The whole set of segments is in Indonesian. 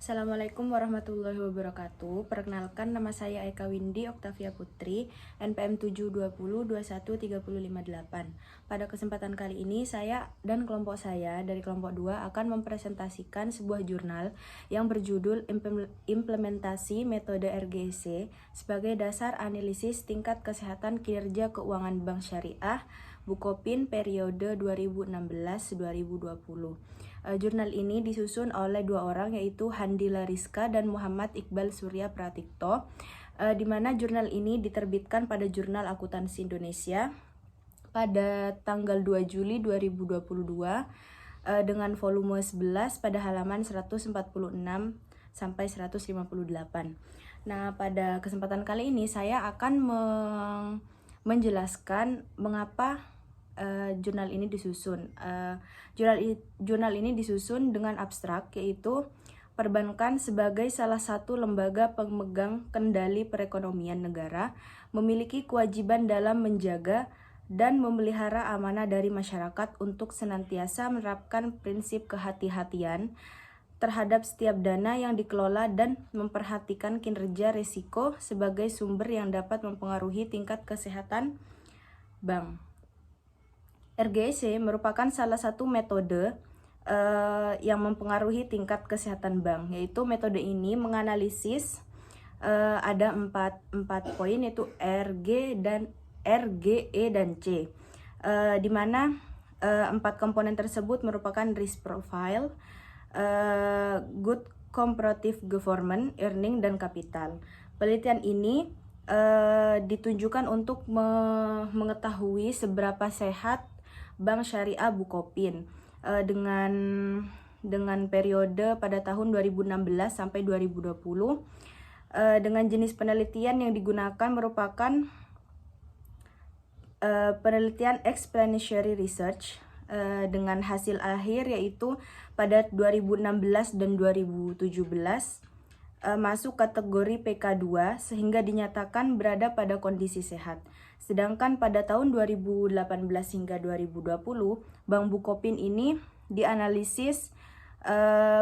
Assalamualaikum warahmatullahi wabarakatuh. Perkenalkan, nama saya Eka Windy Oktavia Putri, NPM 720213058. Pada kesempatan kali ini, saya dan kelompok saya dari kelompok 2 akan mempresentasikan sebuah jurnal yang berjudul Implementasi Metode RGEC sebagai dasar analisis tingkat kesehatan kinerja keuangan Bank Syariah Bukopin periode 2016-2020. Jurnal ini disusun oleh dua orang, yaitu Handila Rizka dan Muhammad Iqbal Surya Pratikto, di mana jurnal ini diterbitkan pada Jurnal Akuntansi Indonesia pada tanggal 2 Juli 2022 dengan volume 11 pada halaman 146 sampai 158. Nah, pada kesempatan kali ini saya akan menjelaskan mengapa jurnal ini disusun. Jurnal ini disusun dengan abstrak, yaitu perbankan sebagai salah satu lembaga pemegang kendali perekonomian negara memiliki kewajiban dalam menjaga dan memelihara amanah dari masyarakat untuk senantiasa menerapkan prinsip kehati-hatian terhadap setiap dana yang dikelola dan memperhatikan kinerja risiko sebagai sumber yang dapat mempengaruhi tingkat kesehatan bank. RGEC merupakan salah satu metode yang mempengaruhi tingkat kesehatan bank, yaitu metode ini menganalisis ada empat poin, yaitu RG dan RGE dan C, di mana empat komponen tersebut merupakan risk profile, good comparative governance, earning, dan capital. Penelitian ini ditunjukkan untuk mengetahui seberapa sehat Bank Syariah Bukopin dengan periode pada tahun 2016 sampai 2020. Dengan jenis penelitian yang digunakan merupakan penelitian explanatory research dengan hasil akhir, yaitu pada 2016 dan 2017 masuk kategori PK2 sehingga dinyatakan berada pada kondisi sehat. Sedangkan pada tahun 2018 hingga 2020, Bank Bukopin ini dianalisis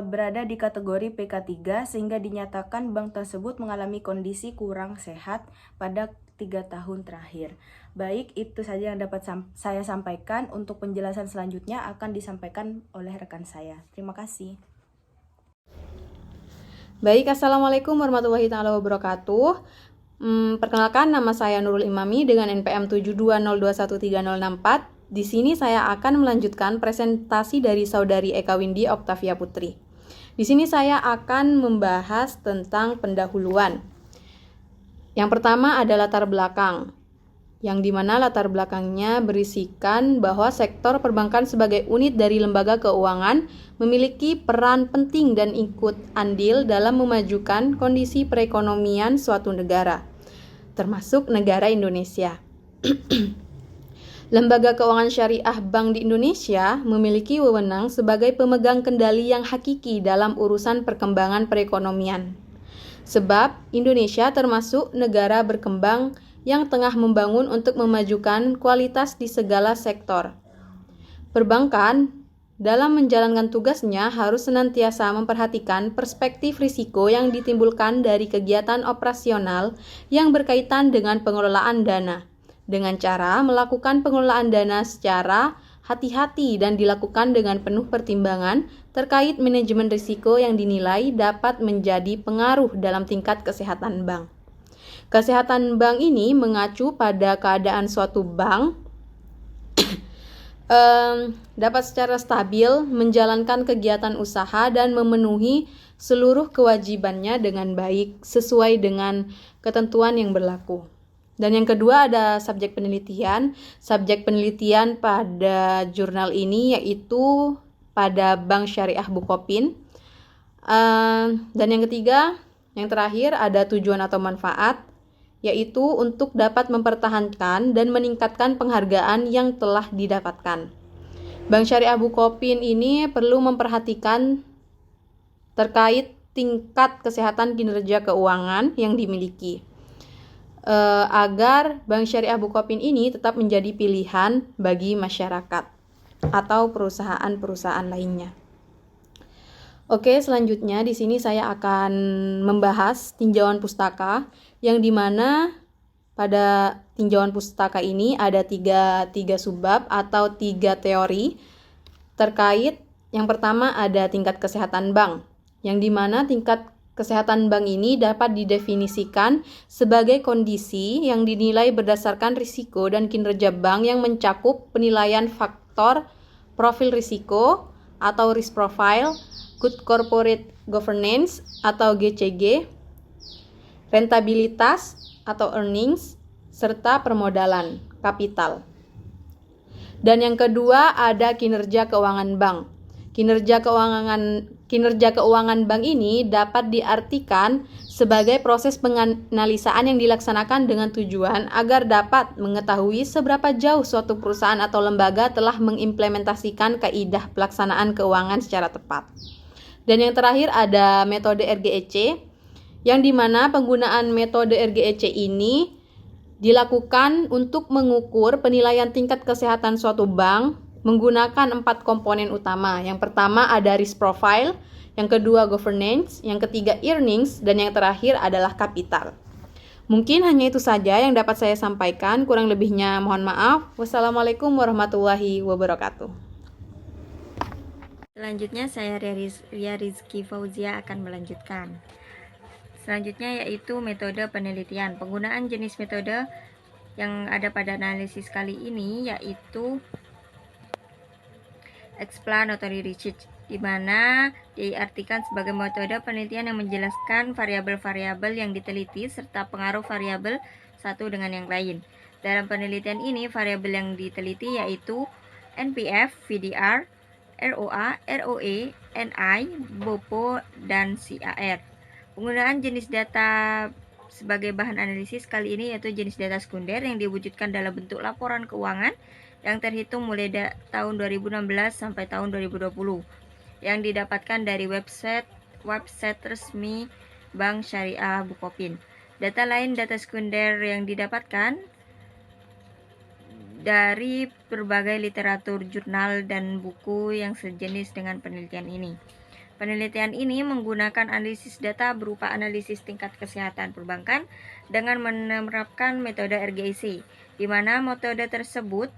berada di kategori PK3 sehingga dinyatakan bank tersebut mengalami kondisi kurang sehat pada 3 tahun terakhir. Baik, itu saja yang dapat saya sampaikan. Untuk penjelasan selanjutnya akan disampaikan oleh rekan saya. Terima kasih. Baik, Assalamualaikum warahmatullahi wabarakatuh. Perkenalkan, nama saya Nurul Imami dengan NPM 720213064. Di sini saya akan melanjutkan presentasi dari saudari Eka Windy Oktavia Putri. Di sini saya akan membahas tentang pendahuluan. Yang pertama adalah latar belakang, yang dimana latar belakangnya berisikan bahwa sektor perbankan sebagai unit dari lembaga keuangan memiliki peran penting dan ikut andil dalam memajukan kondisi perekonomian suatu negara, termasuk negara Indonesia. Lembaga keuangan syariah bank di Indonesia memiliki wewenang sebagai pemegang kendali yang hakiki dalam urusan perkembangan perekonomian. Sebab Indonesia termasuk negara berkembang yang tengah membangun untuk memajukan kualitas di segala sektor. Perbankan dalam menjalankan tugasnya harus senantiasa memperhatikan perspektif risiko yang ditimbulkan dari kegiatan operasional yang berkaitan dengan pengelolaan dana, dengan cara melakukan pengelolaan dana secara hati-hati dan dilakukan dengan penuh pertimbangan terkait manajemen risiko yang dinilai dapat menjadi pengaruh dalam tingkat kesehatan bank. Kesehatan bank ini mengacu pada keadaan suatu bank dapat secara stabil menjalankan kegiatan usaha dan memenuhi seluruh kewajibannya dengan baik sesuai dengan ketentuan yang berlaku. Dan yang kedua ada subjek penelitian. Subjek penelitian pada jurnal ini yaitu pada Bank Syariah Bukopin. Dan yang ketiga, yang terakhir ada tujuan atau manfaat, yaitu untuk dapat mempertahankan dan meningkatkan penghargaan yang telah didapatkan. Bank Syariah Bukopin ini perlu memperhatikan terkait tingkat kesehatan kinerja keuangan yang dimiliki, agar Bank Syariah Bukopin ini tetap menjadi pilihan bagi masyarakat atau perusahaan-perusahaan lainnya. Oke, selanjutnya di sini saya akan membahas tinjauan pustaka, yang dimana pada tinjauan pustaka ini ada tiga subbab atau tiga teori terkait. Yang pertama ada tingkat kesehatan bank, yang dimana tingkat kesehatan bank ini dapat didefinisikan sebagai kondisi yang dinilai berdasarkan risiko dan kinerja bank yang mencakup penilaian faktor profil risiko atau risk profile, good corporate governance atau GCG, rentabilitas atau earnings, serta permodalan kapital. Dan yang kedua ada kinerja keuangan bank. Kinerja keuangan bank ini dapat diartikan sebagai proses penganalisaan yang dilaksanakan dengan tujuan agar dapat mengetahui seberapa jauh suatu perusahaan atau lembaga telah mengimplementasikan kaidah pelaksanaan keuangan secara tepat. Dan yang terakhir ada metode RGEC, yang dimana penggunaan metode RGEC ini dilakukan untuk mengukur penilaian tingkat kesehatan suatu bank menggunakan 4 komponen utama. Yang pertama ada risk profile, yang kedua governance, yang ketiga earnings, dan yang terakhir adalah kapital. Mungkin hanya itu saja yang dapat saya sampaikan, kurang lebihnya mohon maaf. Wassalamualaikum warahmatullahi wabarakatuh. Selanjutnya saya Ria Rizky Fauzia akan melanjutkan. Selanjutnya yaitu metode penelitian. Penggunaan jenis metode yang ada pada analisis kali ini yaitu explanatory research, di mana diartikan sebagai metode penelitian yang menjelaskan variabel-variabel yang diteliti serta pengaruh variabel satu dengan yang lain. Dalam penelitian ini, variabel yang diteliti yaitu NPF, VDR, ROA, ROE, NI, BOPO, dan CAR. Penggunaan jenis data sebagai bahan analisis kali ini yaitu jenis data sekunder yang diwujudkan dalam bentuk laporan keuangan yang terhitung mulai tahun 2016 sampai tahun 2020 yang didapatkan dari website resmi Bank Syariah Bukopin. Data lain data sekunder yang didapatkan dari berbagai literatur, jurnal, dan buku yang sejenis dengan penelitian ini. Penelitian ini menggunakan analisis data berupa analisis tingkat kesehatan perbankan dengan menerapkan metode RGEC, di mana metode tersebut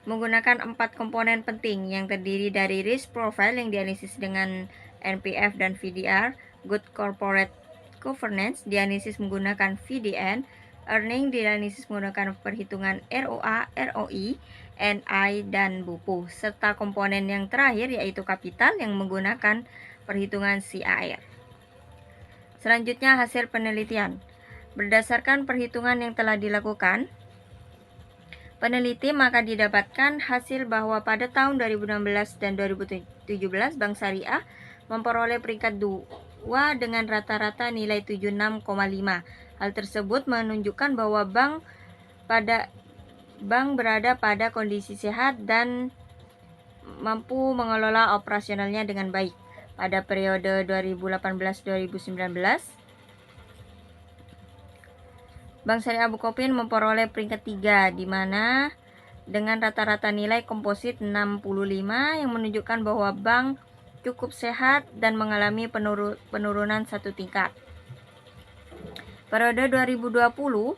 menggunakan 4 komponen penting yang terdiri dari risk profile yang dianalisis dengan NPF dan VDR, good corporate governance dianalisis menggunakan VDN, earning dianalisis menggunakan perhitungan ROA, ROI, NI, dan BOPO, serta komponen yang terakhir yaitu kapital yang menggunakan perhitungan CAR. Selanjutnya hasil penelitian. Berdasarkan perhitungan yang telah dilakukan peneliti, maka didapatkan hasil bahwa pada tahun 2016 dan 2017 Bank Syariah memperoleh peringkat 2 dengan rata-rata nilai 76,5. Hal tersebut menunjukkan bahwa bank berada pada kondisi sehat dan mampu mengelola operasionalnya dengan baik. Pada periode 2018-2019, Bank Syariah Bukopin memperoleh peringkat 3, di mana dengan rata-rata nilai komposit 65 yang menunjukkan bahwa bank cukup sehat dan mengalami penurunan 1 tingkat. Periode 2020,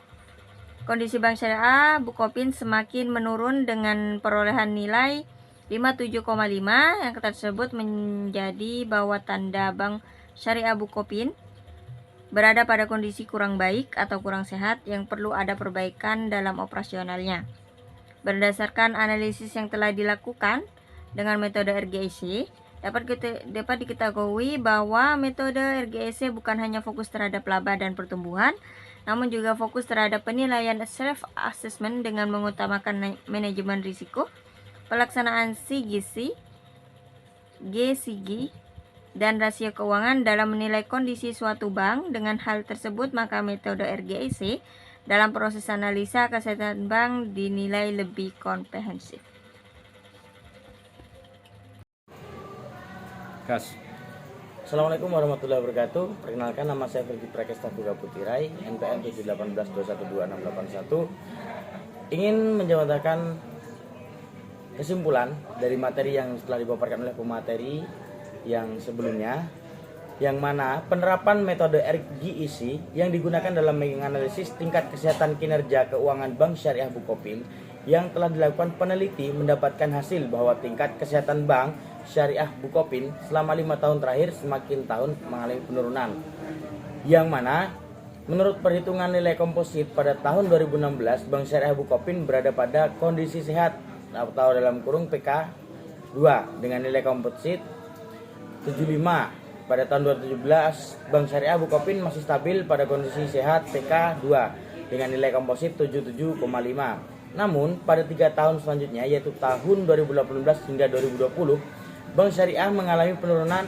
kondisi Bank Syariah Bukopin semakin menurun dengan perolehan nilai 57,5 yang tersebut menjadi bahwa tanda Bank Syariah Bukopin berada pada kondisi kurang baik atau kurang sehat yang perlu ada perbaikan dalam operasionalnya. Berdasarkan analisis yang telah dilakukan dengan metode RGEC, dapat diketahui bahwa metode RGEC bukan hanya fokus terhadap laba dan pertumbuhan, namun juga fokus terhadap penilaian self-assessment dengan mengutamakan manajemen risiko, pelaksanaan CGC, GCG, dan rasio keuangan dalam menilai kondisi suatu bank. Dengan hal tersebut, maka metode RGEC dalam proses analisa kesehatan bank dinilai lebih komprehensif. Assalamualaikum warahmatullahi wabarakatuh. Perkenalkan, nama saya Ferdi Prakesta Puga Putirai, NPM 718212681. Ingin menjawabkan kesimpulan dari materi yang telah dipaparkan oleh pemateri yang sebelumnya, yang mana penerapan metode RGIC yang digunakan dalam menganalisis tingkat kesehatan kinerja keuangan Bank Syariah Bukopin yang telah dilakukan peneliti mendapatkan hasil bahwa tingkat kesehatan Bank Syariah Bukopin selama 5 tahun terakhir semakin tahun mengalami penurunan, yang mana menurut perhitungan nilai komposit pada tahun 2016 Bank Syariah Bukopin berada pada kondisi sehat atau dalam kurung PK 2 dengan nilai komposit 75. Pada tahun 2017, Bank Syariah Bukopin masih stabil pada kondisi sehat PK 2 dengan nilai komposit 77,5. Namun, pada 3 tahun selanjutnya, yaitu tahun 2018 hingga 2020, Bank Syariah mengalami penurunan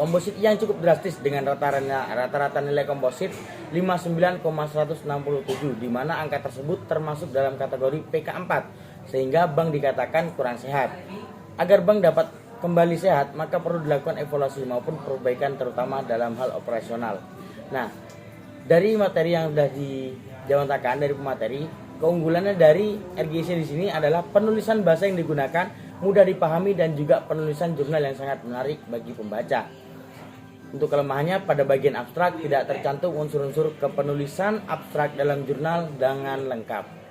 komposit yang cukup drastis dengan rata-rata nilai komposit 59,167, di mana angka tersebut termasuk dalam kategori PK 4, sehingga bank dikatakan kurang sehat. Agar bank dapat kembali sehat, maka perlu dilakukan evaluasi maupun perbaikan terutama dalam hal operasional. Nah, dari materi yang sudah dijawantakan dari pemateri, keunggulannya dari RGIC di sini adalah penulisan bahasa yang digunakan mudah dipahami dan juga penulisan jurnal yang sangat menarik bagi pembaca. Untuk kelemahannya pada bagian abstrak tidak tercantum unsur-unsur kepenulisan abstrak dalam jurnal dengan lengkap.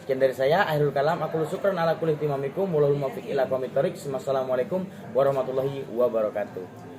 Sekian dari saya, akhirul kalam, aku syukran ala kulli timamikum, wallahu muwaffiq ila aqwamit thoriq. Wassalamualaikum warahmatullahi wabarakatuh.